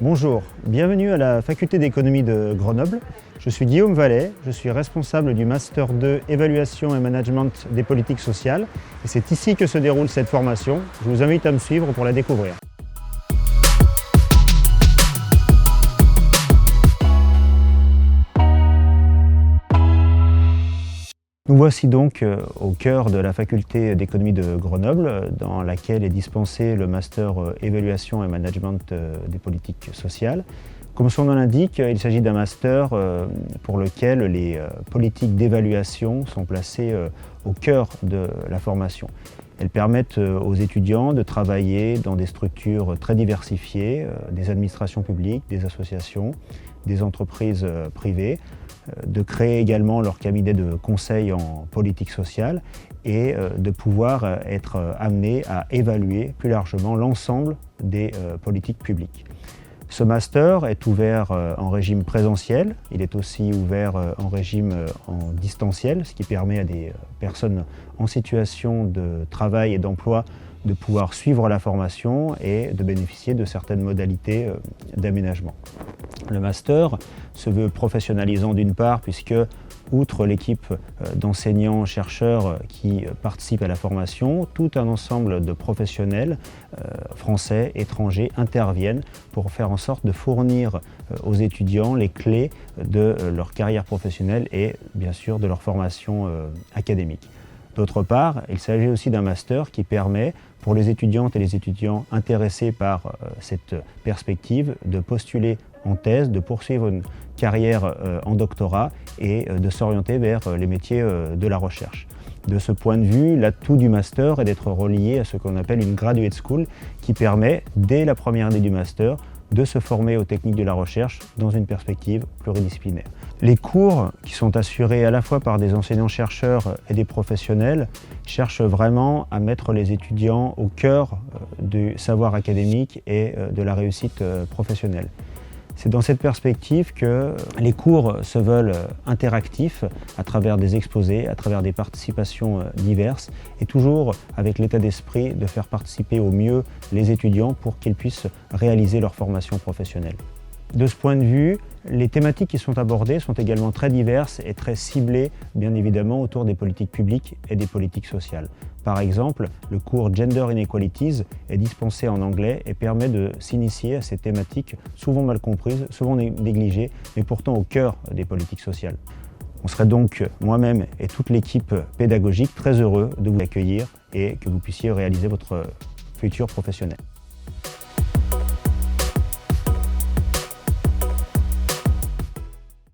Bonjour, bienvenue à la faculté d'économie de Grenoble. Je suis Guillaume Vallet, je suis responsable du Master 2 Évaluation et Management des politiques sociales. Et c'est ici que se déroule cette formation. Je vous invite à me suivre pour la découvrir. Nous voici donc au cœur de la faculté d'économie de Grenoble, dans laquelle est dispensé le Master Évaluation et Management des politiques sociales. Comme son nom l'indique, il s'agit d'un master pour lequel les politiques d'évaluation sont placées au cœur de la formation. Elles permettent aux étudiants de travailler dans des structures très diversifiées, des administrations publiques, des associations, des entreprises privées, de créer également leur cabinet de conseil en politique sociale et de pouvoir être amenés à évaluer plus largement l'ensemble des politiques publiques. Ce master est ouvert en régime présentiel, il est aussi ouvert en régime en distanciel, ce qui permet à des personnes en situation de travail et d'emploi de pouvoir suivre la formation et de bénéficier de certaines modalités d'aménagement. Le master se veut professionnalisant d'une part puisque, outre l'équipe d'enseignants-chercheurs qui participent à la formation, tout un ensemble de professionnels français, étrangers interviennent pour faire en sorte de fournir aux étudiants les clés de leur carrière professionnelle et bien sûr de leur formation académique. D'autre part, il s'agit aussi d'un master qui permet pour les étudiantes et les étudiants intéressés par cette perspective de postuler en thèse, de poursuivre une carrière en doctorat et de s'orienter vers les métiers de la recherche. De ce point de vue, l'atout du master est d'être relié à ce qu'on appelle une graduate school qui permet, dès la première année du master, de se former aux techniques de la recherche dans une perspective pluridisciplinaire. Les cours, qui sont assurés à la fois par des enseignants-chercheurs et des professionnels, cherchent vraiment à mettre les étudiants au cœur du savoir académique et de la réussite professionnelle. C'est dans cette perspective que les cours se veulent interactifs à travers des exposés, à travers des participations diverses et toujours avec l'état d'esprit de faire participer au mieux les étudiants pour qu'ils puissent réaliser leur formation professionnelle. De ce point de vue, les thématiques qui sont abordées sont également très diverses et très ciblées, bien évidemment, autour des politiques publiques et des politiques sociales. Par exemple, le cours Gender Inequalities est dispensé en anglais et permet de s'initier à ces thématiques souvent mal comprises, souvent négligées, mais pourtant au cœur des politiques sociales. On serait donc, moi-même et toute l'équipe pédagogique, très heureux de vous accueillir et que vous puissiez réaliser votre futur professionnel.